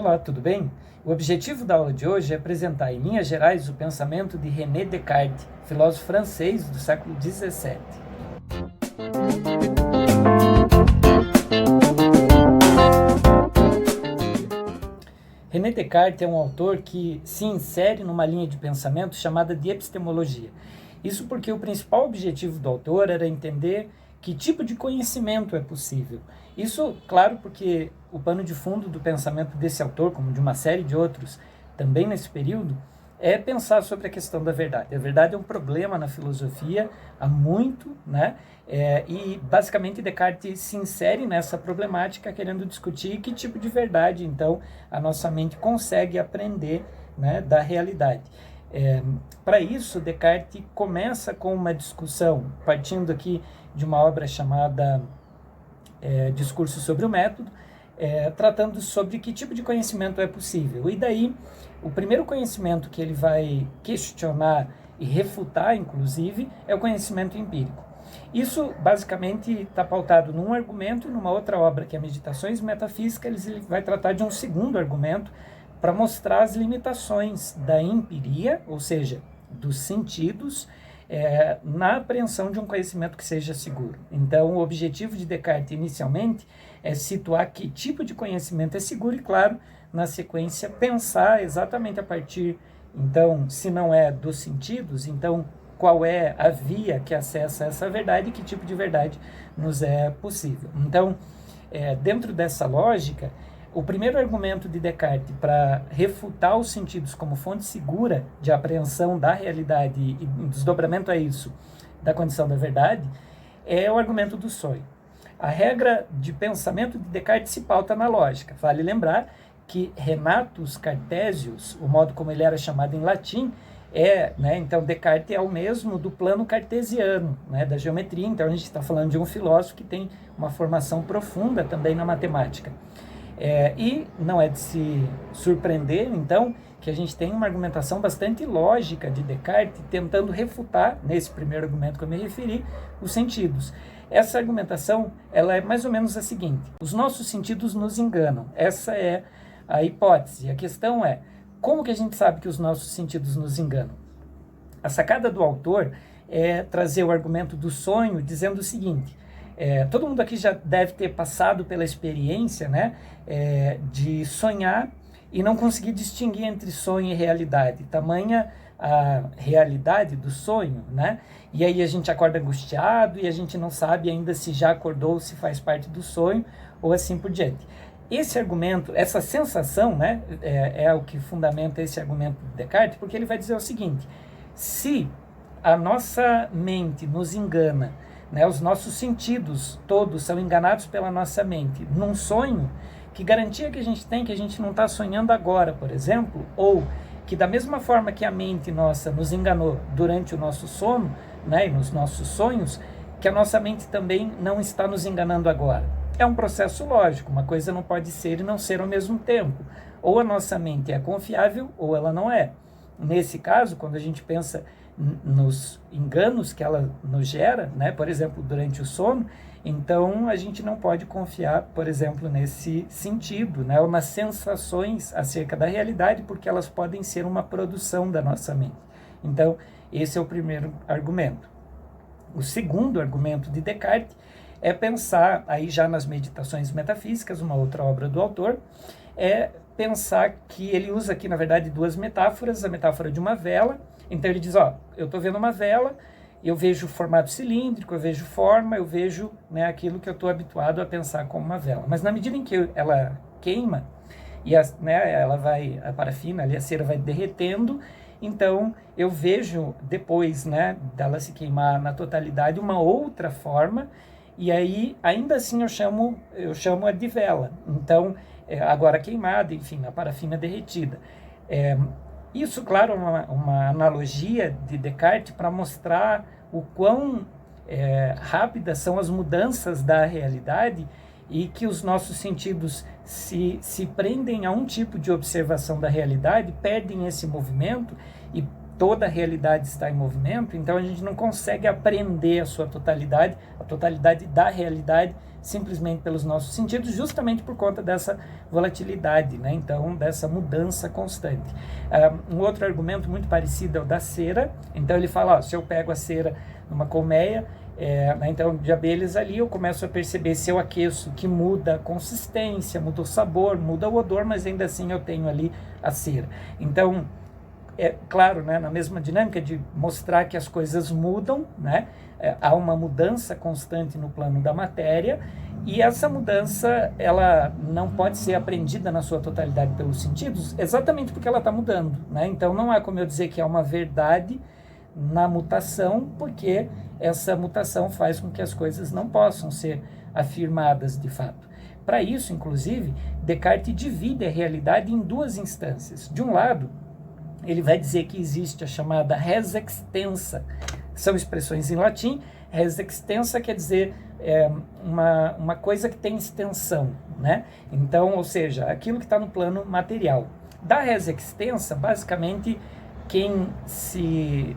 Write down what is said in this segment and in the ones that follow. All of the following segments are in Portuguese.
Olá, tudo bem? O objetivo da aula de hoje é apresentar, em linhas gerais, o pensamento de René Descartes, filósofo francês do século XVII. René Descartes é um autor que se insere numa linha de pensamento chamada de epistemologia. Isso porque o principal objetivo do autor era entender que tipo de conhecimento é possível. Isso, claro, porque o pano de fundo do pensamento desse autor, como de uma série de outros também nesse período, é pensar sobre a questão da verdade. A verdade é um problema na filosofia há muito, né? E basicamente Descartes se insere nessa problemática querendo discutir que tipo de verdade, então, a nossa mente consegue aprender, né, da realidade. Para isso, Descartes começa com uma discussão, partindo aqui de uma obra chamada Discurso sobre o Método, tratando sobre que tipo de conhecimento é possível. E daí, o primeiro conhecimento que ele vai questionar e refutar, inclusive, é o conhecimento empírico. Isso, basicamente, está pautado num argumento e numa outra obra, que é Meditações Metafísicas, ele vai tratar de um segundo argumento para mostrar as limitações da empiria, ou seja, dos sentidos, na apreensão de um conhecimento que seja seguro. Então, o objetivo de Descartes, inicialmente, é situar que tipo de conhecimento é seguro e, claro, na sequência, pensar exatamente a partir, então, se não é dos sentidos, então, qual é a via que acessa essa verdade e que tipo de verdade nos é possível. Então, dentro dessa lógica, o primeiro argumento de Descartes para refutar os sentidos como fonte segura de apreensão da realidade e desdobramento a isso, da condição da verdade, é o argumento do sonho. A regra de pensamento de Descartes se pauta na lógica. Vale lembrar que Renatus Cartesius, o modo como ele era chamado em latim, então Descartes é o mesmo do plano cartesiano, né, da geometria. Então a gente está falando de um filósofo que tem uma formação profunda também na matemática. E não é de se surpreender, então, que a gente tem uma argumentação bastante lógica de Descartes, tentando refutar, nesse primeiro argumento que eu me referi, os sentidos. Essa argumentação, ela é mais ou menos a seguinte: os nossos sentidos nos enganam. Essa é a hipótese. A questão é, como que a gente sabe que os nossos sentidos nos enganam? A sacada do autor é trazer o argumento do sonho, dizendo o seguinte: todo mundo aqui já deve ter passado pela experiência, né, de sonhar e não conseguir distinguir entre sonho e realidade. Tamanha a realidade do sonho, né? E aí a gente acorda angustiado e a gente não sabe ainda se já acordou, se faz parte do sonho ou assim por diante. Esse argumento, essa sensação, né, é o que fundamenta esse argumento de Descartes, porque ele vai dizer o seguinte: se a nossa mente nos engana, né, os nossos sentidos todos são enganados pela nossa mente num sonho, que garantia que a gente tem que a gente não está sonhando agora, por exemplo, ou que da mesma forma que a mente nossa nos enganou durante o nosso sono, né, e nos nossos sonhos, que a nossa mente também não está nos enganando agora. É um processo lógico, uma coisa não pode ser e não ser ao mesmo tempo. Ou a nossa mente é confiável ou ela não é. Nesse caso, quando a gente pensa nos enganos que ela nos gera, né, por exemplo, durante o sono, então a gente não pode confiar, por exemplo, nesse sentido, né, ou nas sensações acerca da realidade, porque elas podem ser uma produção da nossa mente. Então, esse é o primeiro argumento. O segundo argumento de Descartes é pensar, aí já nas Meditações Metafísicas, uma outra obra do autor, pensar que ele usa aqui, na verdade, duas metáforas: a metáfora de uma vela. Então ele diz, eu estou vendo uma vela, eu vejo formato cilíndrico, eu vejo forma, eu vejo, né, aquilo que eu estou habituado a pensar como uma vela. Mas na medida em que ela queima, e a parafina, ali, a cera vai derretendo, então eu vejo depois, né, dela se queimar na totalidade, uma outra forma, e aí ainda assim eu chamo de vela. Então, agora queimada, enfim, a parafina derretida. Isso, claro, é uma analogia de Descartes para mostrar o quão rápidas são as mudanças da realidade e que os nossos sentidos se prendem a um tipo de observação da realidade, perdem esse movimento e toda a realidade está em movimento, então a gente não consegue apreender a totalidade da realidade, simplesmente pelos nossos sentidos, justamente por conta dessa volatilidade, né? Então, dessa mudança constante. Um outro argumento muito parecido é o da cera. Então, ele fala, ó, se eu pego a cera numa colmeia, então, de abelhas ali, eu começo a perceber, se eu aqueço, que muda a consistência, muda o sabor, muda o odor, mas ainda assim eu tenho ali a cera. Então, é claro, né, na mesma dinâmica de mostrar que as coisas mudam, né, há uma mudança constante no plano da matéria, e essa mudança ela não pode ser aprendida na sua totalidade pelos sentidos, exatamente porque ela está mudando, né? Então não há como eu dizer que há uma verdade na mutação, porque essa mutação faz com que as coisas não possam ser afirmadas de fato. Para isso, inclusive, Descartes divide a realidade em duas instâncias. De um lado, ele vai dizer que existe a chamada res extensa, são expressões em latim. Res extensa quer dizer uma coisa que tem extensão, né? Então, ou seja, aquilo que está no plano material. Da res extensa, basicamente, quem se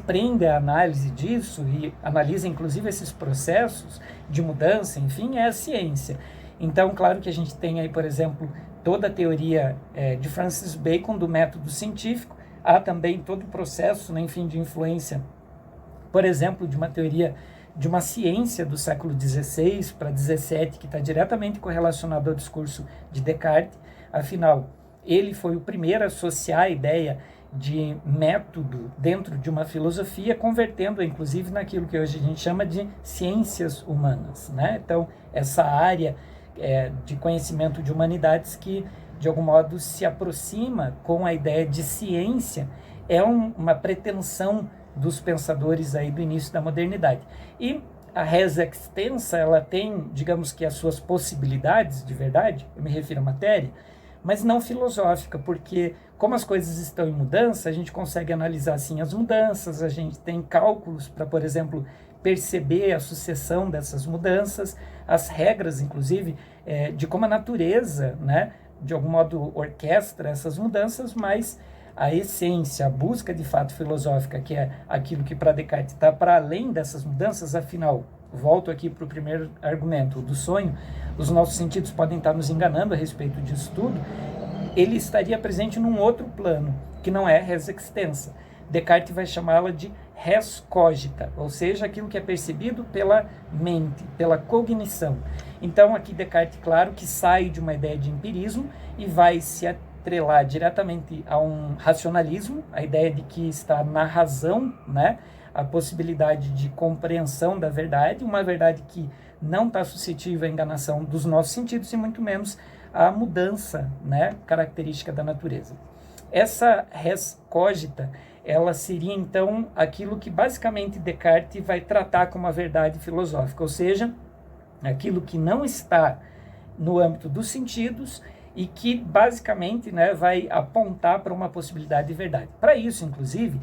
prende à análise disso e analisa inclusive esses processos de mudança, enfim, é a ciência. Então, claro que a gente tem aí, por exemplo, toda a teoria de Francis Bacon do método científico. Há também todo o processo, né, enfim, de influência, por exemplo, de uma teoria de uma ciência do século XVI para XVII, que está diretamente correlacionado ao discurso de Descartes. Afinal, ele foi o primeiro a associar a ideia de método dentro de uma filosofia, convertendo-a inclusive naquilo que hoje a gente chama de ciências humanas, né? Então, essa área de conhecimento de humanidades que, de algum modo, se aproxima com a ideia de ciência, é uma pretensão dos pensadores aí do início da modernidade. E a res extensa, ela tem, digamos que as suas possibilidades de verdade, eu me refiro à matéria, mas não filosófica, porque como as coisas estão em mudança, a gente consegue analisar assim as mudanças, a gente tem cálculos para, por exemplo, perceber a sucessão dessas mudanças, as regras, inclusive, de como a natureza, né, de algum modo orquestra essas mudanças, mas a essência, a busca de fato filosófica, que é aquilo que para Descartes está para além dessas mudanças, afinal, volto aqui para o primeiro argumento, o do sonho, os nossos sentidos podem estar nos enganando a respeito disso tudo, ele estaria presente num outro plano, que não é res extensa. Descartes vai chamá-la de res cogita, ou seja, aquilo que é percebido pela mente, pela cognição. Então, aqui Descartes, claro, que sai de uma ideia de empirismo e vai se atrelar diretamente a um racionalismo, a ideia de que está na razão, né, a possibilidade de compreensão da verdade, uma verdade que não está suscetível à enganação dos nossos sentidos e muito menos à mudança, né, característica da natureza. Essa res cogita, ela seria então aquilo que basicamente Descartes vai tratar como a verdade filosófica, ou seja, aquilo que não está no âmbito dos sentidos e que basicamente, né, vai apontar para uma possibilidade de verdade. Para isso, inclusive,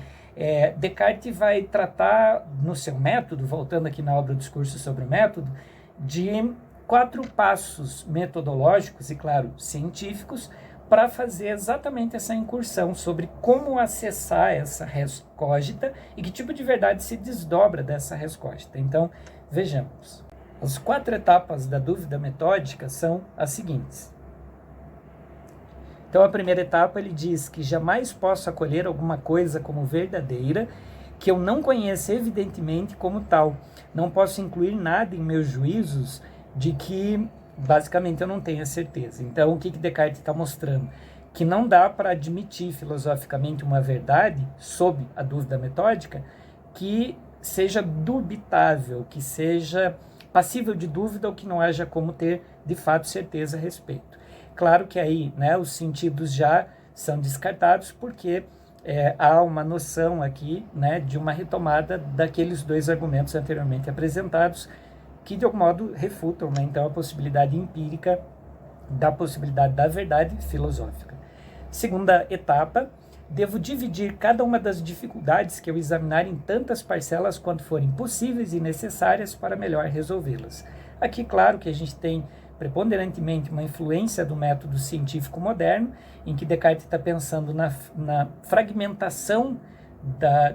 Descartes vai tratar no seu método, voltando aqui na obra Discurso sobre o Método, de 4 passos metodológicos e, claro, científicos, para fazer exatamente essa incursão sobre como acessar essa res cogita e que tipo de verdade se desdobra dessa res cogita. Então, vejamos. As 4 etapas da dúvida metódica são as seguintes. Então, a primeira etapa, ele diz que jamais posso acolher alguma coisa como verdadeira que eu não conheça evidentemente como tal. Não posso incluir nada em meus juízos de que, basicamente, eu não tenho certeza. Então, o que Descartes está mostrando? Que não dá para admitir filosoficamente uma verdade, sob a dúvida metódica, que seja dubitável, que seja passível de dúvida ou que não haja como ter, de fato, certeza a respeito. Claro que aí, né, os sentidos já são descartados, porque há uma noção aqui, né, de uma retomada daqueles 2 argumentos anteriormente apresentados, que de algum modo refutam, né, então a possibilidade empírica da possibilidade da verdade filosófica. Segunda etapa, devo dividir cada uma das dificuldades que eu examinar em tantas parcelas quanto forem possíveis e necessárias para melhor resolvê-las. Aqui, claro que a gente tem preponderantemente uma influência do método científico moderno, em que Descartes está pensando na fragmentação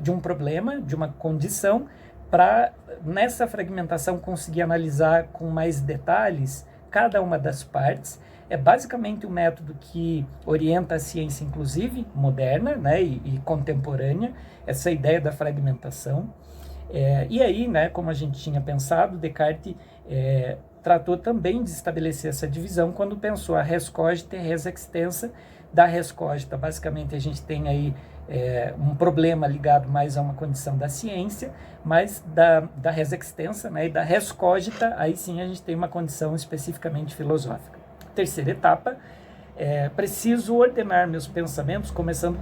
de um problema, de uma condição, para nessa fragmentação conseguir analisar com mais detalhes cada uma das partes. É basicamente um método que orienta a ciência, inclusive moderna, né, e contemporânea, essa ideia da fragmentação. E aí, né, como a gente tinha pensado, Descartes tratou também de estabelecer essa divisão quando pensou a res cogita e res extensa. Da res cogita, basicamente, a gente tem aí um problema ligado mais a uma condição da ciência, mas da res extensa, né, e da res cogita, aí sim a gente tem uma condição especificamente filosófica. Terceira etapa, preciso ordenar meus pensamentos, começando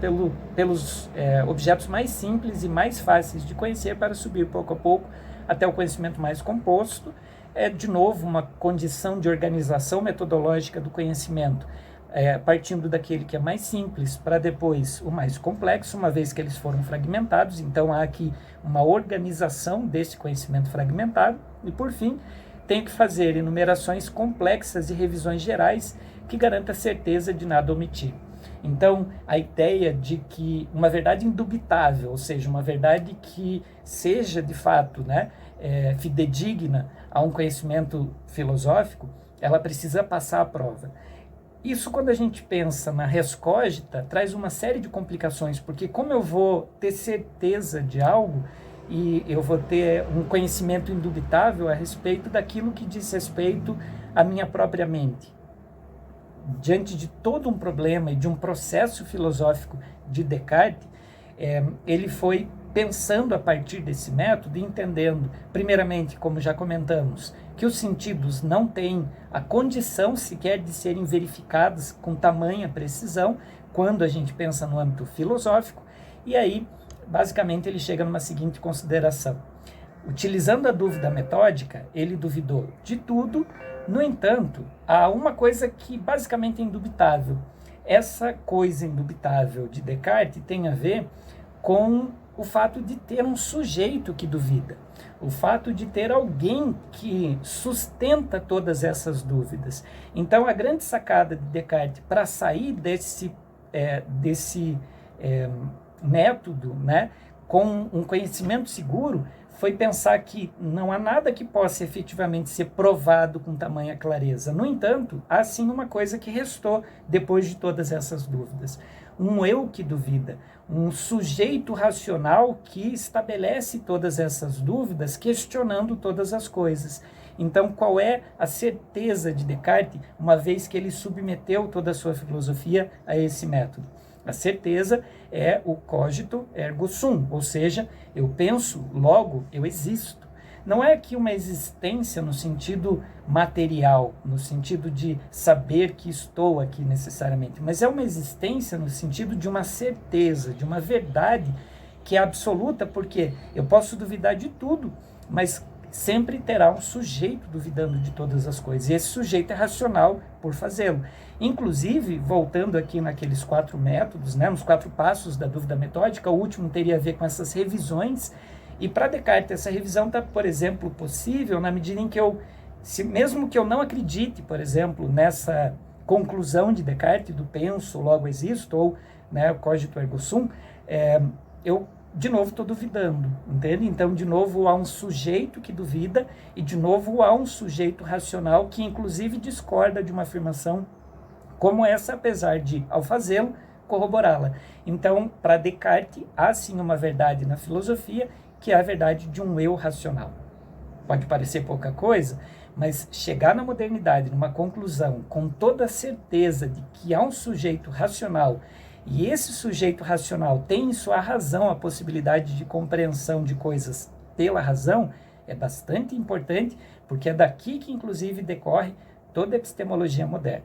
pelos objetos mais simples e mais fáceis de conhecer, para subir pouco a pouco até o conhecimento mais composto. De novo, uma condição de organização metodológica do conhecimento, partindo daquele que é mais simples para depois o mais complexo, uma vez que eles foram fragmentados. Então, há aqui uma organização desse conhecimento fragmentado. E, por fim, tenho que fazer enumerações complexas e revisões gerais que garantam a certeza de nada omitir. Então, a ideia de que uma verdade indubitável, ou seja, uma verdade que seja de fato, né, fidedigna a um conhecimento filosófico, ela precisa passar a prova. Isso, quando a gente pensa na res cogita, traz uma série de complicações, porque como eu vou ter certeza de algo e eu vou ter um conhecimento indubitável a respeito daquilo que diz respeito à minha própria mente? Diante de todo um problema e de um processo filosófico de Descartes, ele foi pensando a partir desse método e entendendo, primeiramente, como já comentamos, que os sentidos não têm a condição sequer de serem verificados com tamanha precisão quando a gente pensa no âmbito filosófico. E aí, basicamente, ele chega numa seguinte consideração. Utilizando a dúvida metódica, ele duvidou de tudo. No entanto, há uma coisa que basicamente é indubitável. Essa coisa indubitável de Descartes tem a ver com o fato de ter um sujeito que duvida, o fato de ter alguém que sustenta todas essas dúvidas. Então, a grande sacada de Descartes para sair desse método, né, com um conhecimento seguro, foi pensar que não há nada que possa efetivamente ser provado com tamanha clareza. No entanto, há sim uma coisa que restou depois de todas essas dúvidas. Um eu que duvida, um sujeito racional que estabelece todas essas dúvidas, questionando todas as coisas. Então, qual é a certeza de Descartes, uma vez que ele submeteu toda a sua filosofia a esse método? A certeza é o cogito ergo sum, ou seja, eu penso, logo eu existo. Não é aqui uma existência no sentido material, no sentido de saber que estou aqui necessariamente, mas é uma existência no sentido de uma certeza, de uma verdade que é absoluta, porque eu posso duvidar de tudo, mas sempre terá um sujeito duvidando de todas as coisas, e esse sujeito é racional por fazê-lo. Inclusive, voltando aqui naqueles 4 métodos, né, nos 4 passos da dúvida metódica, o último teria a ver com essas revisões, e para Descartes essa revisão está, por exemplo, possível na medida em que mesmo que eu não acredite, por exemplo, nessa conclusão de Descartes, do penso, logo existo, ou, né, cogito ergo sum, eu de novo estou duvidando, entende? Então, de novo, há um sujeito que duvida e, de novo, há um sujeito racional que, inclusive, discorda de uma afirmação como essa, apesar de, ao fazê-lo, corroborá-la. Então, para Descartes, há sim uma verdade na filosofia, que é a verdade de um eu racional. Pode parecer pouca coisa, mas chegar na modernidade, numa conclusão, com toda a certeza de que há um sujeito racional, e esse sujeito racional tem em sua razão a possibilidade de compreensão de coisas pela razão, é bastante importante, porque é daqui que, inclusive, decorre toda a epistemologia moderna.